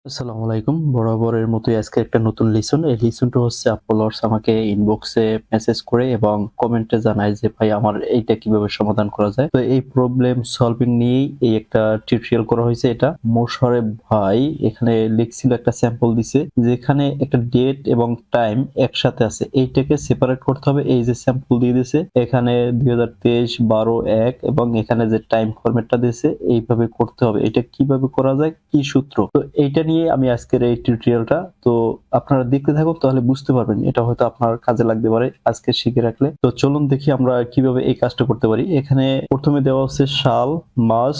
আসসালামু আলাইকুম। বরাবরের মতোই আজকে একটা নতুন লিসন। এই লিসনটা হচ্ছে আপলোডার্স আমাকে ইনবক্সে মেসেজ করে এবং কমেন্টে জানায় যে ভাই আমার এইটা কিভাবে সমাধান করা যায়। তো এই প্রবলেম সলভিং নিয়েই এই একটা টিউটোরিয়াল করা হয়েছে এটা। মোশাররফ ভাই এখানে লিখছিল একটা স্যাম্পল দিছে যেখানে একটা ডেট এবং টাইম একসাথে আছে। এইটাকে সেপারেট করতে হবে। এই যে স্যাম্পল দিয়ে দিয়েছে এখানে 2023 12/1 এবং এখানে যে টাইম ফরম্যাটটা দিয়েছে এইভাবে করতে হবে। এটা কিভাবে করা যায়, কি সূত্র, তো এইটা নিয়ে আমি আজকের এই টিউটোরিয়ালটা। তো আপনারা দেখতে থাকুন তাহলে বুঝতে পারবেন, এটা হয়তো আপনার কাজে লাগতে পারে আজকে শিখে রাখলে। তো চলুন দেখি আমরা কিভাবে এই কাজটা করতে পারি। এখানে প্রথমে দেওয়া হচ্ছে সাল, মাস,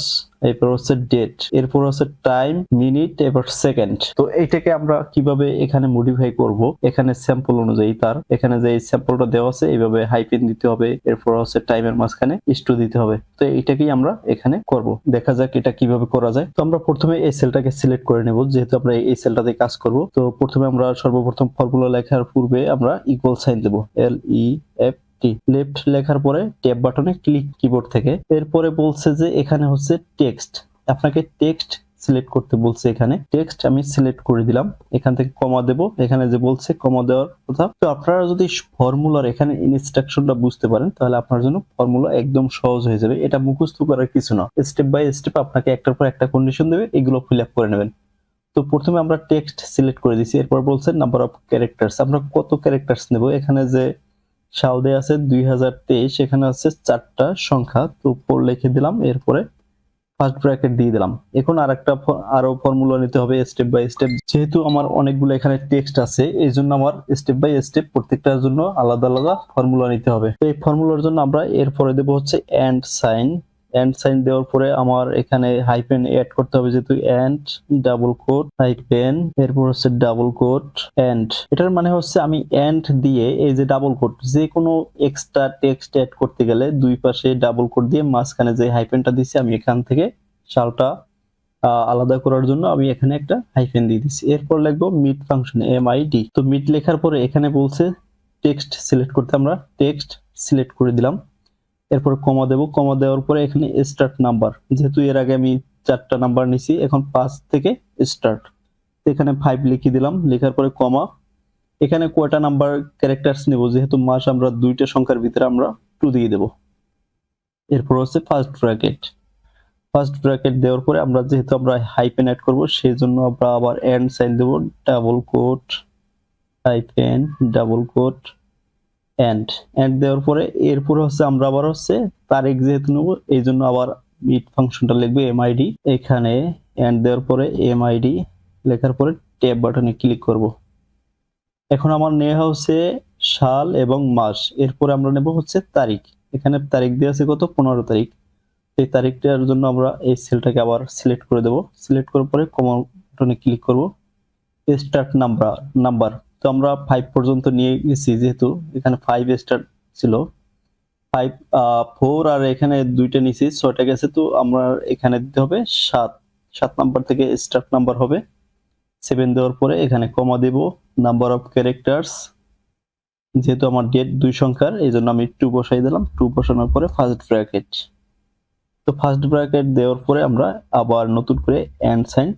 এরপর হচ্ছে ডেট, এরপর হচ্ছে টাইম, মিনিট, এরপর সেকেন্ড। তো এইটাকে আমরা কিভাবে এখানে মডিফাই করব, এখানে স্যাম্পল অনুযায়ী তার এখানে যে স্যাম্পলটা দেওয়া আছে এইভাবে হাইপেন দিতে হবে, এরপর হচ্ছে টাইমের মাঝখানে স্টো দিতে হবে। তো এইটাকেই আমরা এখানে করব। দেখা যাক এটা কিভাবে করা যায়। তো আমরা প্রথমে এই সেলটাকে সিলেক্ট করে নেব, যেহেতু আমরা এই সেলটাতে কাজ করব। তো প্রথমে আমরা সর্বপ্রথম ফর্মুলা লেখার পূর্বে আমরা ইকুয়াল সাইন দেব, LEF লেফট লেখার পরে ট্যাব বাটনে ক্লিক কিবোর্ড থেকে। এরপরে বলছে যে এখানে হচ্ছে টেক্সট, আপনাকে টেক্সট সিলেক্ট করতে বলছে। এখানে টেক্সট আমি সিলেক্ট করে দিলাম। এখান থেকে কমা দেব, এখানে যে বলছে কমা দেওয়ার কথা। তো আপনারা যদি ফর্মুলার এখানে ইনস্ট্রাকশনটা বুঝতে পারেন তাহলে আপনার জন্য ফর্মুলা একদম সহজ হয়ে যাবে। এটা মুখস্থ করার কিছু না, স্টেপ বাই স্টেপ আপনাকে একটার পর একটা কন্ডিশন দেবে, এগুলো ফিল আপ করে নেবেন। তো প্রথমে আমরা টেক্সট সিলেক্ট করে দিছি। এরপর বলছে নাম্বার অফ ক্যারেক্টার্স, আমরা কত ক্যারেক্টার্স নেব। এখানে যে সাল দেয়া আছে 2023, এখানে আছে 4টা সংখ্যা। তো উপর লিখে দিলাম, এরপরে ফার্স্ট ব্র্যাকেট দিয়ে দিলাম। এখন আরো ফর্মুলা নিতে হবে স্টেপ বাই স্টেপ। যেহেতু আমার অনেকগুলো এখানে টেক্সট আছে এই জন্য আমার স্টেপ বাই স্টেপ প্রত্যেকটার জন্য আলাদা আলাদা ফর্মুলা নিতে হবে। তো এই ফর্মুলার জন্য আমরা এরপরে দেব হচ্ছে এন্ড সাইন। এন্ড সাইন দেওয়ার পরে আমার এখানে হাইপেন অ্যাড করতে হবে, যেহেতু এন্ড ডাবল কোট হাইপেন, এরপর হচ্ছে ডাবল কোট এন্ড। এটার মানে হচ্ছে আমি এন্ড দিয়ে এই যে ডাবল কোট, যে কোনো এক্সট্রা টেক্সট অ্যাড করতে গেলে দুই পাশে ডাবল কোট দিয়ে মাঝখানে যে হাইপেনটা দিছি আমি এখান থেকে সালটা আলাদা করার জন্য আমি এখানে একটা হাইফেন দিয়ে দিচ্ছি। এরপর লিখবো মিড ফাংশন, MID। তো মিড লেখার পরে এখানে বলছে টেক্সট সিলেক্ট করতে, আমরা টেক্সট সিলেক্ট করে দিলাম। এরপর কমা দেব, কমা দেওয়ার পরে এখানে স্টার্ট নাম্বার, যেহেতু এর আগে আমি 4টা নাম্বার নিছি এখন 5 থেকে স্টার্ট। এখানে 5 লিখে দিলাম, লেখার পরে কমা। এখানে কয়টা নাম্বার ক্যারেক্টার্স নেব, যেহেতু মাস আমরা 2টা সংখ্যার ভিতরে আমরা 2 দিয়ে দেব। এরপর হচ্ছে ফার্স্ট ব্র্যাকেট। ফার্স্ট ব্র্যাকেট দেওয়ার পরে আমরা যেহেতু আমরা হাইপেন অ্যাড করব সেই জন্য আমরা আবার এন্ড সাইন দেব, double quote hyphen double quote and. And দেওয়ার পরে এরপর হচ্ছে আমরা আবার হচ্ছে তারিখ যেহেতু নেব এই জন্য আবার মিড ফাংশনটা লিখবে MID। এখানে এন্ড দেওয়ার পরে MID লেখার পরে ট্যাব বাটনে ক্লিক করব। এখন আমার নেওয়া হচ্ছে সাল এবং মাস, এরপরে আমরা নেব হচ্ছে তারিখ। এখানে তারিখ দেওয়া আছে কত, 15 তারিখ। এই তারিখটার জন্য আমরা এই সেলটাকে আবার সিলেক্ট করে দেব। সিলেক্ট করার পরে কমা বাটনে ক্লিক করব। স্টার্ট নাম্বার তো আমরা 5 পর্যন্ত নিয়ে গেছি, যেহেতু এখানে 5 স্টার্ট ছিল। 5 4 আর এখানে 2টা নিছি, 6টা গেছে। তো আমরা এখানে দিতে হবে 7 নাম্বার থেকে স্টার্ট নাম্বার হবে। 7 দেওয়ার পরে এখানে কমা দেব। নাম্বার অফ ক্যারেক্টার্স, যেহেতু আমার ডেট 2 সংখ্যার এই জন্য আমি 2 বসাই দিলাম। 2 বসানোর পরে ফার্স্ট ব্র্যাকেট। তো ফার্স্ট ব্র্যাকেট দেওয়ার পরে আমরা আবার নতুন করে এন্ড সাইন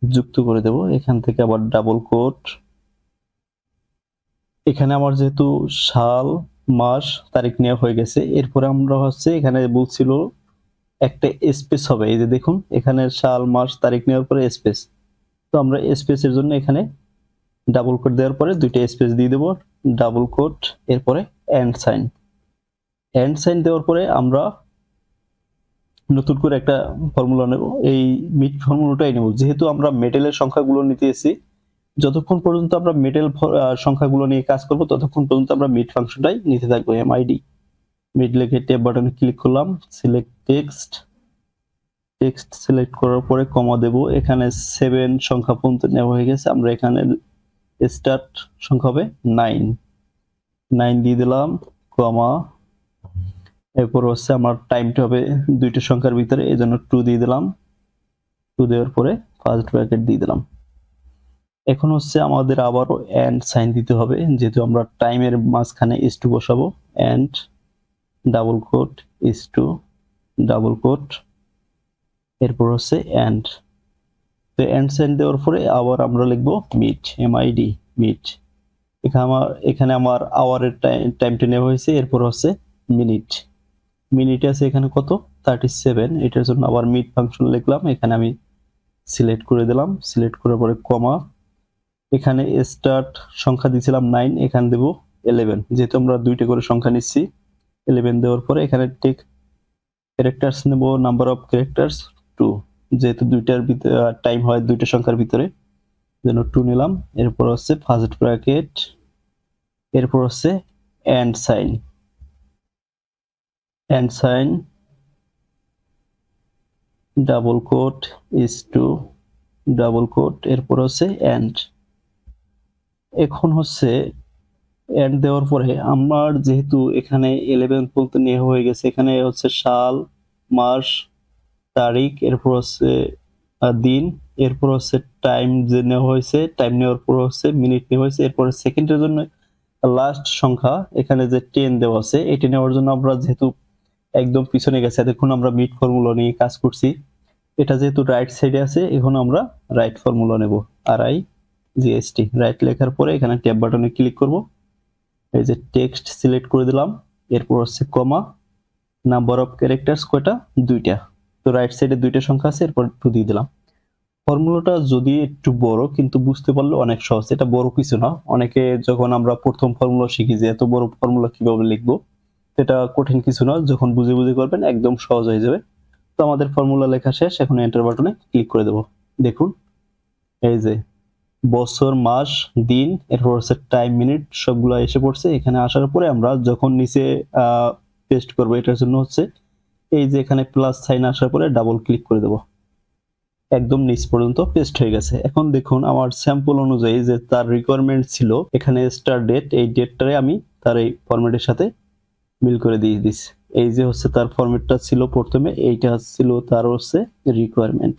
যুক্ত করে দেব। এখান থেকে আবার ডাবল কোট। এখানে আমার যেহেতু সাল মাস তারিখ নেওয়া হয়ে গেছে, এরপরে আমরা হচ্ছে এখানে বলছিল একটা স্পেস হবে। এই যে দেখুন এখানে সাল মাস তারিখ নেওয়ার পরে স্পেস। তো আমরা স্পেসের জন্য এখানে ডাবল কোট দেওয়ার পরে 2টা স্পেস দিয়ে দেব, ডাবল কোট, এরপরে এন্ড সাইন। এন্ড সাইন দেওয়ার পরে আমরা নতুন করে একটা ফর্মুলা নেব, এই মিড ফর্মুলাটাই নেব। যেহেতু আমরা মেটেলের সংখ্যাগুলো নিতেছি, যতক্ষণ পর্যন্ত আমরা মেটেল সংখ্যাগুলো নিয়ে কাজ করব ততক্ষণ পর্যন্ত আমরা মিড ফাংশনটাই নিতে থাকবো। MID মিড লিখে ট্যাব বাটনে ক্লিক করলাম, সিলেক্ট টেক্সট। টেক্সট সিলেক্ট করার পরে কমা দেব। এখানে 7 সংখ্যা পর্যন্ত নেওয়া হয়ে গেছে। আমরা এখানে স্টার্ট সংখ্যা হবে 9 দিয়ে দিলাম, কমা। এরপর হচ্ছে আমার টাইমটা হবে 2টা সংখ্যার ভিতরে এই জন্য 2 দিয়ে দিলাম। 2 দেওয়ার পরে ফার্স্ট ব্র্যাকেট দিয়ে দিলাম। এখন হচ্ছে আমাদের আবারও এন্ড সাইন দিতে হবে, যেহেতু আমরা টাইমের মাঝখানে s2 বসাবো। And double quote s2 double quote, এরপর হচ্ছে এন্ড। তো তো এন্ড সাইন দেওয়ার পরে আবার আমরা লিখবো মিট, MID, মিট। এখানে আমার আওয়ারের টাইমটা নেওয়া হয়েছে, এরপর হচ্ছে মিনিট। মিনিট আছে এখানে কত 37, এটার জন্য আবার মিট ফাংশন লিখলাম, এখানে আমি সিলেক্ট করে দিলাম, সিলেক্ট করার পরে কমা, এখানে স্টার্ট সংখ্যা দিয়েছিলাম 9, এখানে দেব 11, যেহেতু আমরা দুইটা করে সংখ্যা নিচ্ছি। 11 দেওয়ার পরে এখানে টেক ক্যারেক্টার্স নেব, নাম্বার অফ ক্যারেক্টার্স 2, যেহেতু দুইটার ভিতরে টাইম হয় দুইটা সংখ্যার ভিতরে, যেন 2 নিলাম। এরপর হচ্ছে ফার্স্ট ব্র্যাকেট, এরপর হচ্ছে and sign, and sign double quote is to double quote, এরপর হচ্ছে এন্ড। এখন হচ্ছে এন্ড দেওয়ার পরে আমার যেহেতু এখানে 11 পর্যন্ত নেওয়া হয়ে গেছে, এখানে হচ্ছে সাল, মাস, তারিখ, এরপর হচ্ছে দিন, এরপর হচ্ছে টাইম যে নেওয়া হয়েছে, টাইম নেওয়ার পর হচ্ছে মিনিট নেওয়া হয়েছে, এরপর সেকেন্ডের জন্য লাস্ট সংখ্যা এখানে যে 10 দেওয়া আছে, এটি নেওয়ার জন্য আমরা যেহেতু একদম পিছনে গেছে, এতক্ষণ আমরা মিড ফর্মুলা নিয়ে কাজ করছি, এটা যেহেতু রাইট সাইডে আছে, এখন আমরা রাইট ফর্মুলা নেব, RIGST। রাইট লেখার পরে এখানে ট্যাব বাটনে ক্লিক করব, এই যে টেক্সট সিলেক্ট করে দিলাম, এরপর হচ্ছে কমা, নাম্বার অফ ক্যারেক্টার্স কয়টা, দুইটা, তো রাইট সাইডে দুইটা সংখ্যা আছে, এরপর 2 দিয়ে দিলাম। ফর্মুলাটা যদি একটু বড়, কিন্তু বুঝতে পারলে অনেক সহজ, এটা বড় কিছু না। অনেকে যখন আমরা প্রথম ফর্মুলা শিখি যে এত বড় ফর্মুলা কিভাবে লিখবো, এটা কঠিন কিছু না, যখন বুঝে বুঝে করবেন একদম সহজ হয়ে যাবে। তো আমাদের ফর্মুলা লেখা শেষ, এখন এন্টার বাটনে ক্লিক করে দেব। দেখুন এই যে বছর, মাস, দিন, এরপর হচ্ছে টাইম, মিনিট সবগুলো এসে পড়ছে। এখানে আসার পরে আমরা যখন নিচে পেস্ট করবো, এটার জন্য হচ্ছে এই যে এখানে প্লাস সাইন আসার পরে ডাবল ক্লিক করে দেব, একদম নিচ পর্যন্ত পেস্ট হয়ে গেছে। এখন দেখুন আমার স্যাম্পল অনুযায়ী যে তার রিকোয়ারমেন্ট ছিল এখানে স্টার্ট ডেট, এই ডেটটারে আমি তার এই ফরম্যাটের সাথে মিল করে দিয়ে দিচ্ছি। এই যে হচ্ছে তার ফরম্যাটটা ছিল প্রথমে, এইটা ছিল তার হচ্ছে রিকোয়ারমেন্ট।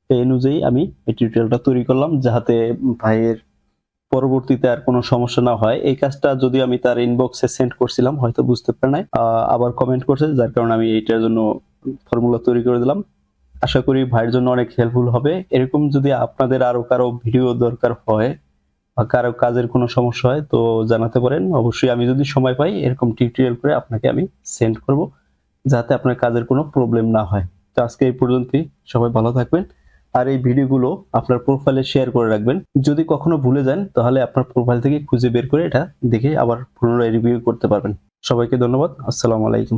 এই অনুযায়ী আমি এই টিউটোরিয়ালটা তৈরি করলাম, যাতে ভাইয়ের পরবর্তীতে আর কোনো সমস্যা না হয়। এই কাজটা যদি আমি তার ইনবক্সে সেন্ড করছিলাম, হয়তো বুঝতে পারে নাই, আবার কমেন্ট করছে, যার কারণে আমি এইটার জন্য ফর্মুলা তৈরি করে দিলাম। আশা করি ভাইয়ের জন্য অনেক হেল্পফুল হবে। এরকম যদি আপনাদের আরো কারো ভিডিও দরকার হয় বা কারো কাজের কোনো সমস্যা হয়, তো জানাতে পারেন। অবশ্যই আমি যদি সময় পাই এরকম টিউটোরিয়াল করে আপনাকে আমি সেন্ড করব, যাতে আপনার কাজের কোনো প্রবলেম না হয়। তো আজকে এই পর্যন্তই, সবাই ভালো থাকবেন। আর এই ভিডিওগুলো আপনার প্রোফাইলে শেয়ার করে রাখবেন। যদি কখনো ভুলে যান, তাহলে আপনার প্রোফাইল থেকে খুঁজে বের করে এটা দেখে আবার পুনরায় রিভিউ করতে পারবেন। সবাইকে ধন্যবাদ। আসসালামু আলাইকুম।